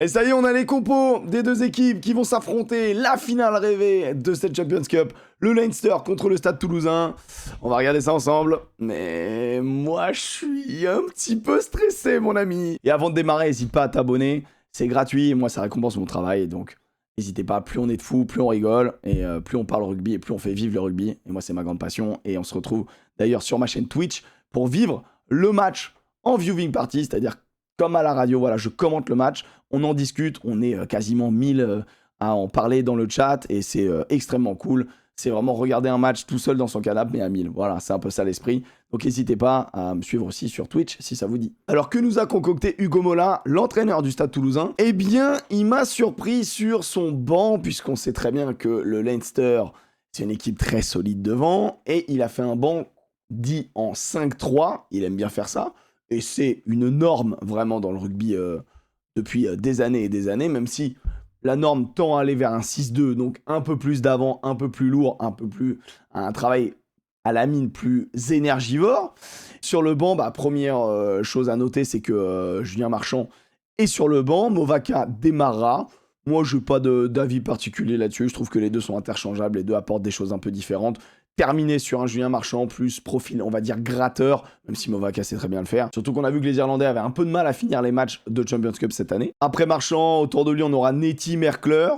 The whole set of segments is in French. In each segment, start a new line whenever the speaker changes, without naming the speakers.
Et ça y est, on a les compos des deux équipes qui vont s'affronter. La finale rêvée de cette Champions Cup. Le Leinster contre le Stade Toulousain. On va regarder ça ensemble. Mais moi, je suis un petit peu stressé, mon ami. Et avant de démarrer, n'hésite pas à t'abonner. C'est gratuit. Moi, ça récompense mon travail. Donc, n'hésitez pas. Plus on est de fous, plus on rigole. Et plus on parle rugby et plus on fait vivre le rugby. Et moi, c'est ma grande passion. Et on se retrouve d'ailleurs sur ma chaîne Twitch pour vivre le match en viewing party. C'est-à-dire comme à la radio, voilà, je commente le match, on en discute, on est quasiment 1000 à en parler dans le chat et c'est extrêmement cool. C'est vraiment regarder un match tout seul dans son canapé, mais à 1000. Voilà, c'est un peu ça l'esprit. Donc n'hésitez pas à me suivre aussi sur Twitch si ça vous dit. Alors que nous a concocté Hugo Mola, l'entraîneur du Stade Toulousain? Eh bien, il m'a surpris sur son banc, puisqu'on sait très bien que le Leinster, c'est une équipe très solide devant, et il a fait un banc dit en 5-3, il aime bien faire ça. Et c'est une norme vraiment dans le rugby depuis des années et des années, même si la norme tend à aller vers un 6-2, donc un peu plus d'avant, un peu plus lourd, un travail à la mine plus énergivore. Sur le banc, première chose à noter, c'est que Julien Marchand est sur le banc, Movaka démarrera. Moi, je n'ai pas d'avis particulier là-dessus, je trouve que les deux sont interchangeables, les deux apportent des choses un peu différentes. Terminé sur un Julien Marchand, plus profil, on va dire, gratteur, même si Movaka sait très bien le faire. Surtout qu'on a vu que les Irlandais avaient un peu de mal à finir les matchs de Champions Cup cette année. Après Marchand, autour de lui, on aura Netty Merkler.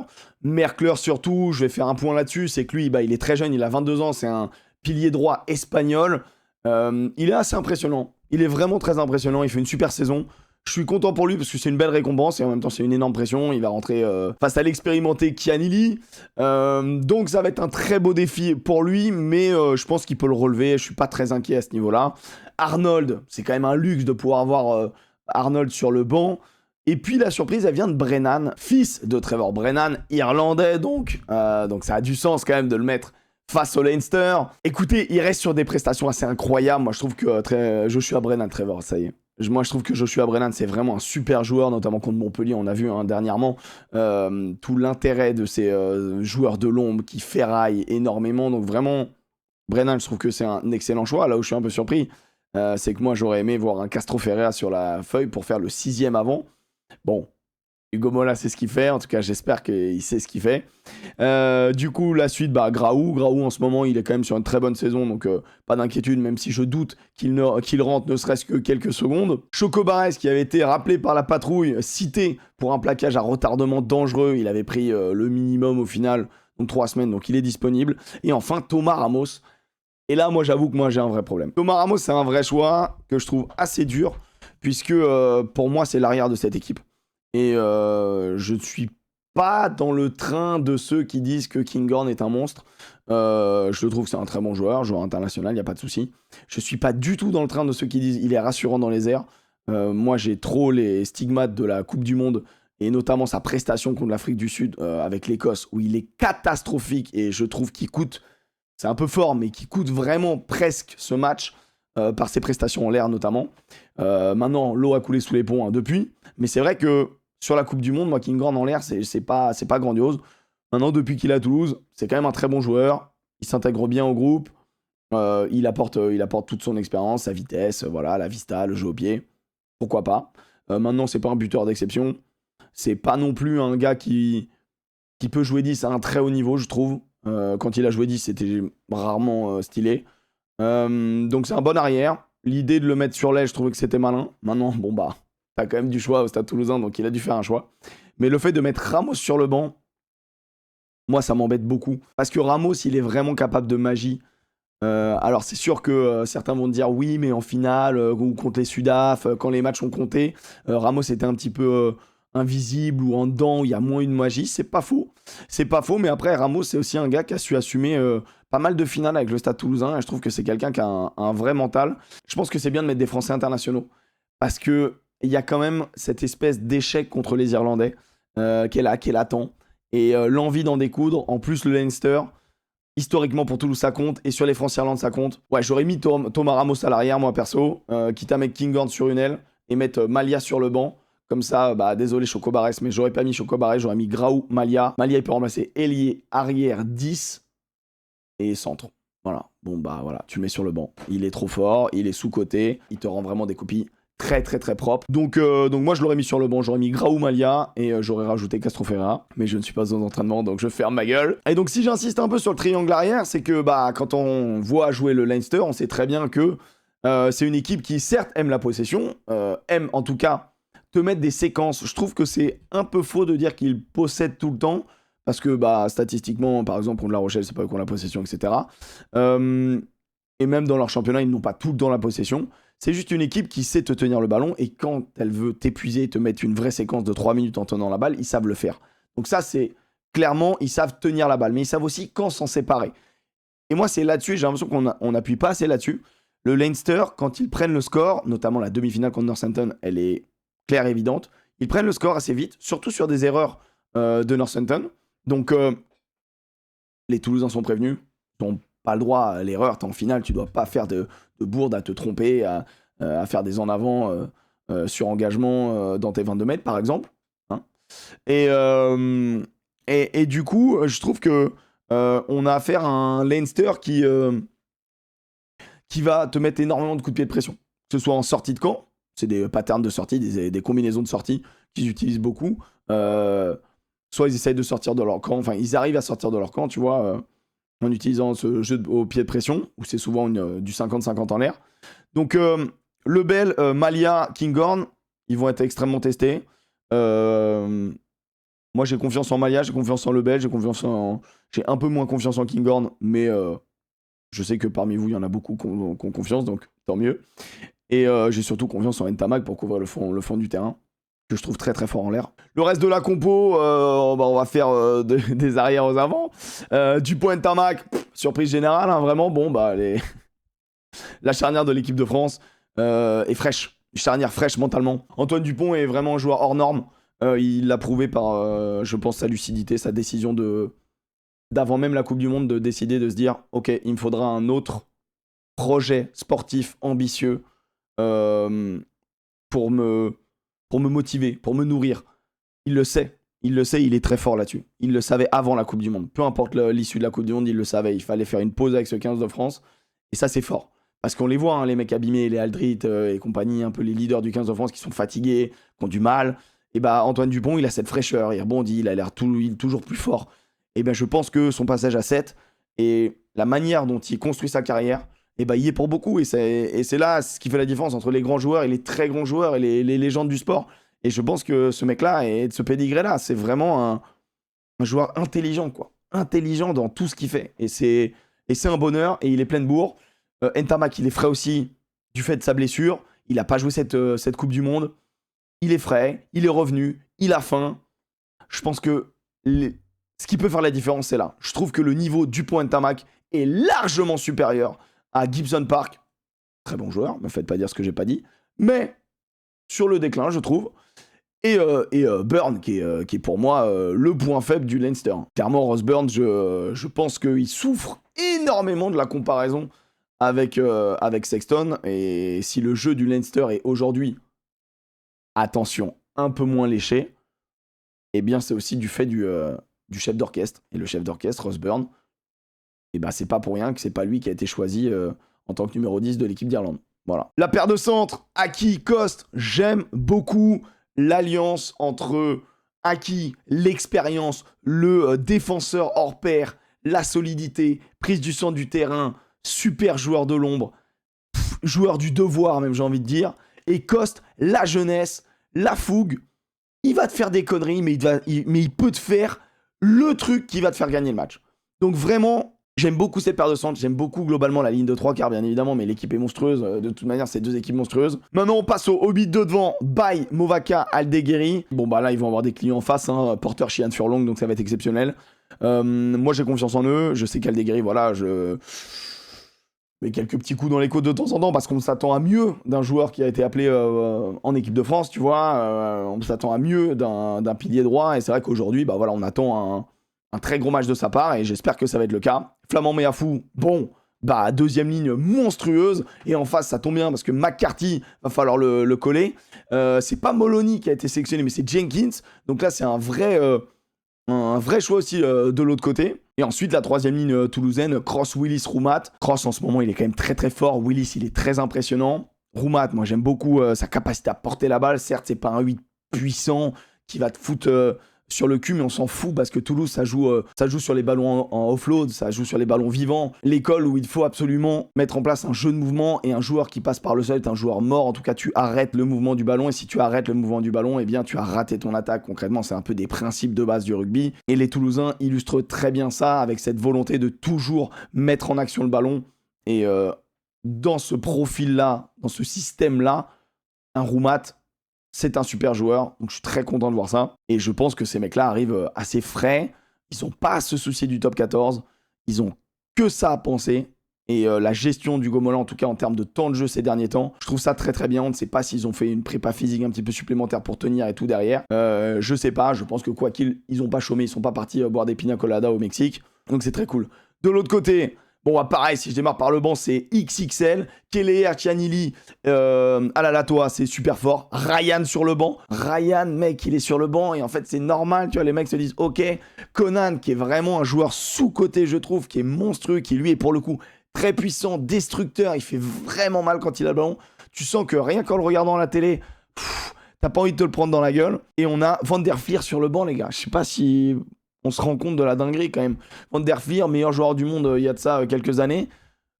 Merkler, surtout, je vais faire un point là-dessus, c'est que lui, il est très jeune, il a 22 ans, c'est un pilier droit espagnol. Il est assez impressionnant. Il est vraiment très impressionnant, il fait une super saison. Je suis content pour lui parce que c'est une belle récompense et en même temps c'est une énorme pression. Il va rentrer face à l'expérimenté Kianili. Donc ça va être un très beau défi pour lui, mais je pense qu'il peut le relever. Je suis pas très inquiet à ce niveau-là. Arnold, c'est quand même un luxe de pouvoir avoir Arnold sur le banc. Et puis la surprise, elle vient de Brennan, fils de Trevor Brennan, irlandais donc. Donc ça a du sens quand même de le mettre face au Leinster. Écoutez, il reste sur des prestations assez incroyables. Moi je trouve que Joshua Brennan, Trevor, ça y est. Moi, je trouve que Joshua Brennan, c'est vraiment un super joueur, notamment contre Montpellier. On a vu dernièrement tout l'intérêt de ces joueurs de l'ombre qui ferraillent énormément. Donc vraiment, Brennan, je trouve que c'est un excellent choix. Là où je suis un peu surpris, c'est que moi, j'aurais aimé voir un Castro Ferreira sur la feuille pour faire le 6e avant. Bon, Hugo Mola sait ce qu'il fait. En tout cas, j'espère qu'il sait ce qu'il fait. Du coup, la suite, Graou. Graou, en ce moment, il est quand même sur une très bonne saison, donc pas d'inquiétude, même si je doute qu'il rentre ne serait-ce que quelques secondes. Choco Barès, qui avait été rappelé par la patrouille, cité pour un plaquage à retardement dangereux. Il avait pris le minimum au final, donc 3 semaines, donc il est disponible. Et enfin, Thomas Ramos. Et là, moi, j'avoue que moi, j'ai un vrai problème. Thomas Ramos, c'est un vrai choix que je trouve assez dur, puisque pour moi, c'est l'arrière de cette équipe. Et je ne suis pas dans le train de ceux qui disent que Kinghorn est un monstre. Je trouve que c'est un très bon joueur international, il n'y a pas de souci. Je ne suis pas du tout dans le train de ceux qui disent qu'il est rassurant dans les airs. Moi, j'ai trop les stigmates de la Coupe du Monde, et notamment sa prestation contre l'Afrique du Sud avec l'Écosse, où il est catastrophique, et je trouve qu'il coûte, c'est un peu fort, mais qu'il coûte vraiment presque ce match, par ses prestations en l'air notamment. Maintenant, l'eau a coulé sous les ponts depuis, mais c'est vrai que sur la Coupe du Monde, moi, Kinghorn en l'air, c'est pas grandiose. Maintenant, depuis qu'il est à Toulouse, c'est quand même un très bon joueur. Il s'intègre bien au groupe. Il apporte toute son expérience, sa vitesse, voilà, la vista, le jeu au pied. Pourquoi pas. Maintenant, c'est pas un buteur d'exception. C'est pas non plus un gars qui peut jouer 10 à un très haut niveau, je trouve. Quand il a joué 10, c'était rarement stylé. Donc, c'est un bon arrière. L'idée de le mettre sur l'aile, je trouvais que c'était malin. Maintenant, t'as quand même du choix au Stade Toulousain, donc il a dû faire un choix. Mais le fait de mettre Ramos sur le banc, moi, ça m'embête beaucoup. Parce que Ramos, il est vraiment capable de magie. Alors, c'est sûr que certains vont dire oui, mais en finale, ou contre les Sudaf, quand les matchs ont compté, Ramos était un petit peu invisible ou en dedans, où il y a moins une magie. C'est pas faux. C'est pas faux, mais après, Ramos, c'est aussi un gars qui a su assumer pas mal de finales avec le Stade Toulousain. Et je trouve que c'est quelqu'un qui a un vrai mental. Je pense que c'est bien de mettre des Français internationaux. Parce que il y a quand même cette espèce d'échec contre les Irlandais qui est latent. Et l'envie d'en découdre. En plus, le Leinster, historiquement pour Toulouse, ça compte. Et sur les France-Irlande, ça compte. Ouais, j'aurais mis Thomas Ramos à l'arrière, moi perso. Quitte à mettre Kinghorn sur une aile et mettre Malia sur le banc. Comme ça, désolé Choco Barès, mais j'aurais pas mis Choco Barès, j'aurais mis Graou, Malia. Malia, il peut remplacer ailier, arrière, 10 et centre. Voilà. Bon, voilà, tu le mets sur le banc. Il est trop fort, il est sous-coté, il te rend vraiment des copies très très très propre. Donc moi je l'aurais mis sur le banc, j'aurais mis Grau Malia et j'aurais rajouté Castro Ferreira, mais je ne suis pas aux entraînements donc je ferme ma gueule. Et donc si j'insiste un peu sur le triangle arrière, c'est que quand on voit jouer le Leinster, on sait très bien que c'est une équipe qui certes aime la possession, aime en tout cas te mettre des séquences. Je trouve que c'est un peu faux de dire qu'ils possèdent tout le temps, parce que statistiquement, par exemple contre La Rochelle, c'est pas eux qui ont la possession, etc. Et même dans leur championnat, ils n'ont pas tout le temps la possession. C'est juste une équipe qui sait te tenir le ballon, et quand elle veut t'épuiser et te mettre une vraie séquence de 3 minutes en tenant la balle, ils savent le faire. Donc ça, c'est clairement, ils savent tenir la balle, mais ils savent aussi quand s'en séparer. Et moi, c'est là-dessus, j'ai l'impression qu'on n'appuie pas assez là-dessus. Le Leinster, quand ils prennent le score, notamment la demi-finale contre Northampton, elle est claire et évidente, ils prennent le score assez vite, surtout sur des erreurs de Northampton. Donc, les Toulousains sont prévenus, ils n'ont pas le droit à l'erreur, t'es en finale, tu dois pas faire de bourde à te tromper, à faire des en avant sur engagement dans tes 22 mètres, par exemple. Hein. Et du coup, je trouve que on a affaire à un Leinster qui va te mettre énormément de coups de pied de pression. Que ce soit en sortie de camp, c'est des patterns de sortie, des combinaisons de sortie qu'ils utilisent beaucoup. Soit ils essayent de sortir de leur camp, enfin ils arrivent à sortir de leur camp, tu vois, en utilisant ce jeu au pied de pression, où c'est souvent du 50-50 en l'air. Donc Lebel, Malia, Kinghorn, ils vont être extrêmement testés. Moi j'ai confiance en Malia, j'ai confiance en Lebel, j'ai un peu moins confiance en Kinghorn, mais je sais que parmi vous il y en a beaucoup qui ont confiance, donc tant mieux. Et j'ai surtout confiance en Ntamak pour couvrir le fond du terrain, que je trouve très très fort en l'air. Le reste de la compo, on va faire des arrières aux avant. Dupont Ntamak, surprise générale, hein, vraiment. Bon, la charnière de l'équipe de France est fraîche. Une charnière fraîche mentalement. Antoine Dupont est vraiment un joueur hors norme. Il l'a prouvé par, je pense, sa lucidité, sa décision d'avant même la Coupe du Monde, de décider de se dire « Ok, il me faudra un autre projet sportif ambitieux pour me motiver, pour me nourrir. » Il le sait, il est très fort là-dessus. Il le savait avant la Coupe du Monde. Peu importe l'issue de la Coupe du Monde, il le savait. Il fallait faire une pause avec ce 15 de France. Et ça, c'est fort. Parce qu'on les voit, hein, les mecs abîmés, les Aldrit et compagnie, un peu les leaders du 15 de France qui sont fatigués, qui ont du mal. Et Antoine Dupont, il a cette fraîcheur, il rebondit, il a l'air toujours plus fort. Et je pense que son passage à 7 et la manière dont il construit sa carrière, il y est pour beaucoup. Et c'est là ce qui fait la différence entre les grands joueurs et les très grands joueurs et les légendes du sport. Et je pense que ce mec-là, et de ce pédigré-là, c'est vraiment un joueur intelligent, quoi. Intelligent dans tout ce qu'il fait. Et c'est un bonheur, et il est plein de bourre. Ntamak, il est frais aussi, du fait de sa blessure. Il n'a pas joué cette Coupe du Monde. Il est frais, il est revenu, il a faim. Je pense que ce qui peut faire la différence, c'est là. Je trouve que le niveau Dupont Ntamak est largement supérieur à Gibson Park. Très bon joueur, ne me faites pas dire ce que j'ai pas dit. Mais sur le déclin, je trouve. Et Burn, qui est pour moi le point faible du Leinster. Clairement, Ross Burn, je pense qu'il souffre énormément de la comparaison avec Sexton. Et si le jeu du Leinster est aujourd'hui, attention, un peu moins léché, eh bien c'est aussi du fait du chef d'orchestre. Et le chef d'orchestre, Ross Burn, c'est pas pour rien que c'est pas lui qui a été choisi en tant que numéro 10 de l'équipe d'Irlande. Voilà. La paire de centre, Aki, Coste, j'aime beaucoup l'alliance entre Aki, l'expérience, le défenseur hors pair, la solidité, prise du centre du terrain, super joueur de l'ombre, joueur du devoir même, j'ai envie de dire, et Coste, la jeunesse, la fougue. Il va te faire des conneries, mais il peut te faire le truc qui va te faire gagner le match. Donc vraiment, j'aime beaucoup cette paire de centres, j'aime beaucoup globalement la ligne de 3 quarts, bien évidemment, mais l'équipe est monstrueuse, de toute manière, c'est 2 équipes monstrueuses. Maintenant, on passe au Hobbit de devant, Baye, Movaka, Aldeguerri. Bon, là, ils vont avoir des clients en face, hein, Porter, Sheehan, Furlong, donc ça va être exceptionnel. Moi, j'ai confiance en eux, je sais qu'Aldeguerri, voilà, je mets quelques petits coups dans les côtes de temps en temps, parce qu'on s'attend à mieux d'un joueur qui a été appelé en équipe de France, tu vois, on s'attend à mieux d'un pilier droit, et c'est vrai qu'aujourd'hui, on attend un très gros match de sa part, et j'espère que ça va être le cas. Flamand Meafou, bon, deuxième ligne monstrueuse, et en face, ça tombe bien, parce que McCarthy, va falloir le coller. C'est pas Moloney qui a été sélectionné, mais c'est Jenkins, donc là, c'est un vrai choix aussi de l'autre côté. Et ensuite, la troisième ligne toulousaine, Cross, Willis, Roumat. Cross, en ce moment, il est quand même très très fort. Willis, il est très impressionnant. Roumat, moi j'aime beaucoup sa capacité à porter la balle. Certes, c'est pas un 8 puissant qui va te foutre sur le cul, mais on s'en fout parce que Toulouse, ça joue sur les ballons en offload, ça joue sur les ballons vivants. L'école où il faut absolument mettre en place un jeu de mouvement et un joueur qui passe par le sol est un joueur mort. En tout cas, tu arrêtes le mouvement du ballon et si tu arrêtes le mouvement du ballon, eh bien, tu as raté ton attaque. Concrètement, c'est un peu des principes de base du rugby. Et les Toulousains illustrent très bien ça avec cette volonté de toujours mettre en action le ballon. Et dans ce profil-là, dans ce système-là, un Roumat, c'est un super joueur, donc je suis très content de voir ça. Et je pense que ces mecs-là arrivent assez frais. Ils n'ont pas à se soucier du top 14. Ils ont que ça à penser. Et la gestion du Gomola, en tout cas en termes de temps de jeu ces derniers temps, je trouve ça très très bien. On ne sait pas s'ils ont fait une prépa physique un petit peu supplémentaire pour tenir et tout derrière. Je sais pas, je pense que quoi qu'ils, ils n'ont pas chômé. Ils sont pas partis boire des pina colada au Mexique. Donc c'est très cool. De l'autre côté... Bon, bah pareil, si je démarre par le banc, c'est XXL. Keleher, Chianili, Alalatoa, c'est super fort. Ryan sur le banc. Ryan, mec, il est sur le banc et en fait, c'est normal, tu vois, les mecs se disent, ok. Conan, qui est vraiment un joueur sous-coté, je trouve, qui est monstrueux, qui lui est pour le coup très puissant, destructeur, il fait vraiment mal quand il a le ballon. Tu sens que rien qu'en le regardant à la télé, t'as pas envie de te le prendre dans la gueule. Et on a Van der Flier sur le banc, les gars. Je sais pas si... On se rend compte de la dinguerie quand même. Van der Flier, meilleur joueur du monde il y a de ça quelques années.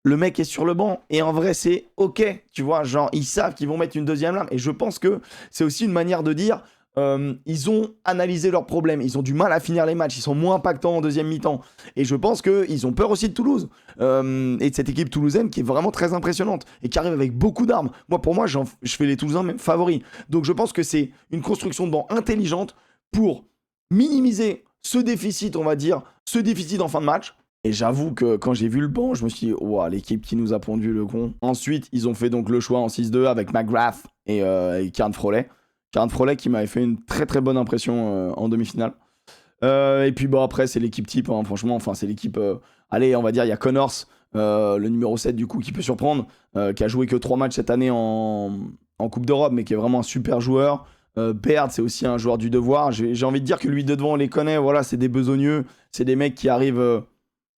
Le mec est sur le banc. Et en vrai, c'est ok. Tu vois, genre, ils savent qu'ils vont mettre une deuxième lame. Et je pense que c'est aussi une manière de dire ils ont analysé leurs problèmes. Ils ont du mal à finir les matchs. Ils sont moins impactants en deuxième mi-temps. Et je pense qu'ils ont peur aussi de Toulouse. Et de cette équipe toulousaine qui est vraiment très impressionnante. Et qui arrive avec beaucoup d'armes. Pour moi, je fais les Toulousains même favoris. Donc je pense que c'est une construction de banc intelligente pour minimiser ce déficit, on va dire, ce déficit en fin de match. Et j'avoue que quand j'ai vu le banc, je me suis dit, wow, l'équipe qui nous a pondu le con. Ensuite, ils ont fait donc le choix en 6-2 avec McGrath et Karen Froley. Karen Froley qui m'avait fait une très très bonne impression en demi-finale. Et puis bon, après, c'est l'équipe type, hein, franchement, enfin, c'est l'équipe... allez, on va dire, il y a Connors, le numéro 7 du coup, qui peut surprendre, qui a joué que 3 matchs cette année en Coupe d'Europe, mais qui est vraiment un super joueur. Baird, c'est aussi un joueur du devoir. J'ai envie de dire que lui de devant, on les connaît. Voilà, c'est des besogneux. C'est des mecs qui arrivent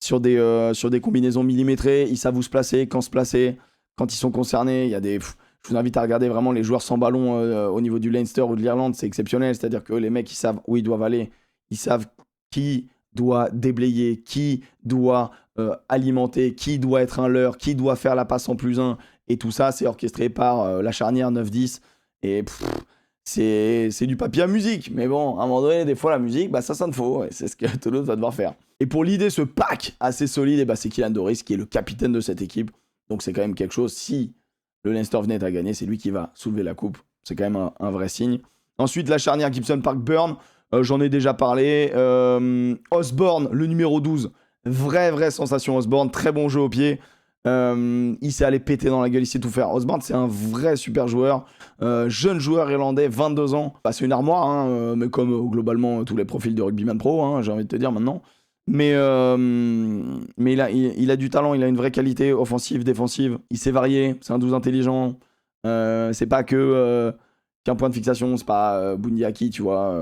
sur des combinaisons millimétrées. Ils savent où se placer, quand se placer, quand ils sont concernés. Il y a des... Je vous invite à regarder vraiment les joueurs sans ballon au niveau du Leinster ou de l'Irlande. C'est exceptionnel. C'est-à-dire que les mecs, ils savent où ils doivent aller. Ils savent qui doit déblayer, qui doit alimenter, qui doit être un leurre, qui doit faire la passe en +1. Et tout ça, c'est orchestré par la charnière 9-10. Et... C'est du papier à musique, mais bon, à un moment donné, des fois la musique, bah ça sonne faux, et c'est ce que Toulouse va devoir faire. Et pour l'idée, ce pack assez solide, et bah c'est Kylian Doris qui est le capitaine de cette équipe, donc c'est quand même quelque chose, si le Leinster venait à gagner, c'est lui qui va soulever la coupe, c'est quand même un vrai signe. Ensuite, la charnière Gibson-Park-Burn, j'en ai déjà parlé, Osborne, le numéro 12, vraie sensation Osborne, très bon jeu au pied. Il s'est allé péter dans la gueule, il sait tout faire. Osborne, c'est un vrai super joueur, jeune joueur irlandais, 22 ans. Bah, c'est une armoire, hein, mais comme globalement tous les profils de rugbyman pro, hein, j'ai envie de te dire maintenant. Mais il a du talent, il a une vraie qualité offensive, défensive. Il sait varier, c'est un 12 intelligent. C'est pas qu'un point de fixation, c'est pas Bundiaki, tu vois.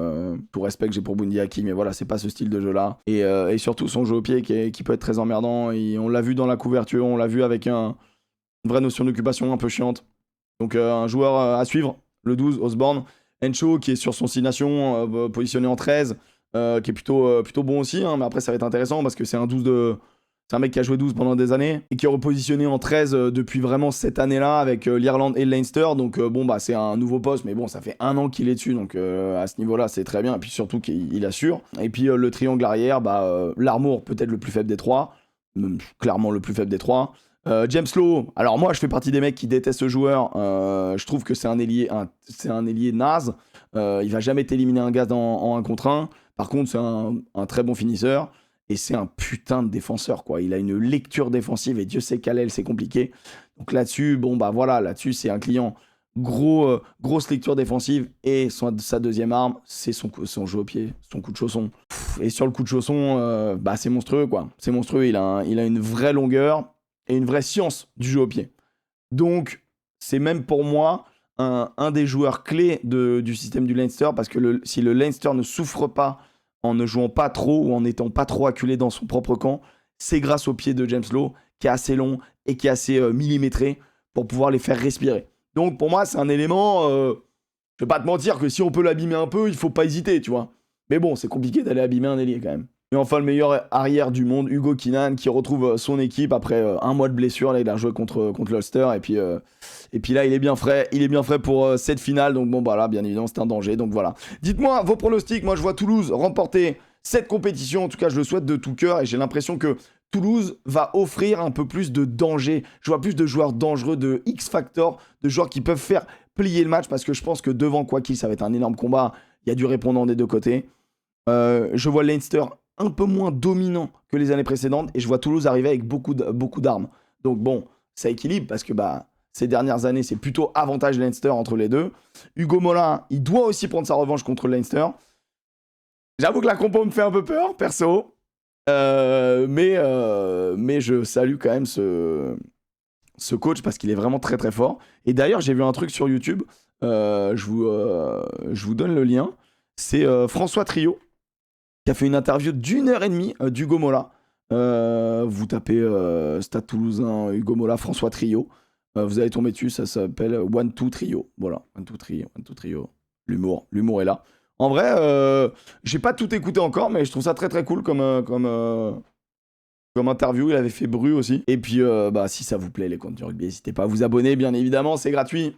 Tout respect que j'ai pour Bundiaki, mais voilà, c'est pas ce style de jeu-là. Et surtout son jeu au pied qui peut être très emmerdant. Et on l'a vu dans la couverture, on l'a vu avec une vraie notion d'occupation un peu chiante. Donc un joueur à suivre, le 12, Osborne. Encho qui est sur son 6 nations, positionné en 13, qui est plutôt bon aussi, hein, mais après ça va être intéressant parce que c'est un 12 de... C'est un mec qui a joué 12 pendant des années et qui est repositionné en 13 depuis vraiment cette année-là avec l'Irlande et le Leinster. Donc bon, bah c'est un nouveau poste, mais bon, ça fait 1 an qu'il est dessus. Donc à ce niveau-là, c'est très bien. Et puis surtout qu'il assure. Et puis le triangle arrière, l'Armour, peut-être le plus faible des trois. Clairement le plus faible des trois. James Lowe, alors moi je fais partie des mecs qui détestent ce joueur. Je trouve que c'est un ailier naze. Il va jamais t'éliminer un gaz en 1 contre 1. Par contre, c'est un très bon finisseur. Et c'est un putain de défenseur, quoi. Il a une lecture défensive et Dieu sait qu'à l'aile, c'est compliqué. Donc là-dessus, là-dessus, c'est un client. Grosse lecture défensive et sa deuxième arme, c'est son jeu au pied, son coup de chausson. Et sur le coup de chausson, c'est monstrueux, quoi. C'est monstrueux, il a une vraie longueur et une vraie science du jeu au pied. Donc, c'est même pour moi un des joueurs clés du système du Leinster parce que si le Leinster ne souffre pas en ne jouant pas trop ou en n'étant pas trop acculé dans son propre camp, c'est grâce au pied de James Lowe qui est assez long et qui est assez millimétré pour pouvoir les faire respirer. Donc pour moi, c'est un élément... je vais pas te mentir que si on peut l'abîmer un peu, il faut pas hésiter, tu vois. Mais bon, c'est compliqué d'aller abîmer un ailier quand même. Et enfin, le meilleur arrière du monde, Hugo Kinan, qui retrouve son équipe après un mois de blessure. Là, il a joué contre l'Ulster. Et puis là, il est bien frais. Il est bien frais pour cette finale. Donc bon, bah là, bien évidemment, c'est un danger. Donc voilà. Dites-moi vos pronostics. Moi, je vois Toulouse remporter cette compétition. En tout cas, je le souhaite de tout cœur. Et j'ai l'impression que Toulouse va offrir un peu plus de danger. Je vois plus de joueurs dangereux, de X-Factor, de joueurs qui peuvent faire plier le match. Parce que je pense que devant quoi qu'il, ça va être un énorme combat. Il y a du répondant des deux côtés. Je vois Leinster un peu moins dominant que les années précédentes et je vois Toulouse arriver avec beaucoup d'armes. Donc bon, ça équilibre parce que ces dernières années, c'est plutôt avantage Leinster entre les deux. Hugo Mola, il doit aussi prendre sa revanche contre Leinster. J'avoue que la compo me fait un peu peur, perso. Mais je salue quand même ce coach parce qu'il est vraiment très très fort. Et d'ailleurs, j'ai vu un truc sur YouTube. Je vous donne le lien. C'est François Trio qui a fait une interview d'1h30 d'Hugo Mola. Vous tapez Stade Toulousain, Hugo Mola, François Trio. Vous allez tomber dessus, ça s'appelle One Two Trio. Voilà, One Two Trio. L'humour est là. En vrai, j'ai pas tout écouté encore, mais je trouve ça très très cool comme interview. Il avait fait Bru aussi. Et puis, si ça vous plaît les comptes du rugby, n'hésitez pas à vous abonner, bien évidemment, c'est gratuit.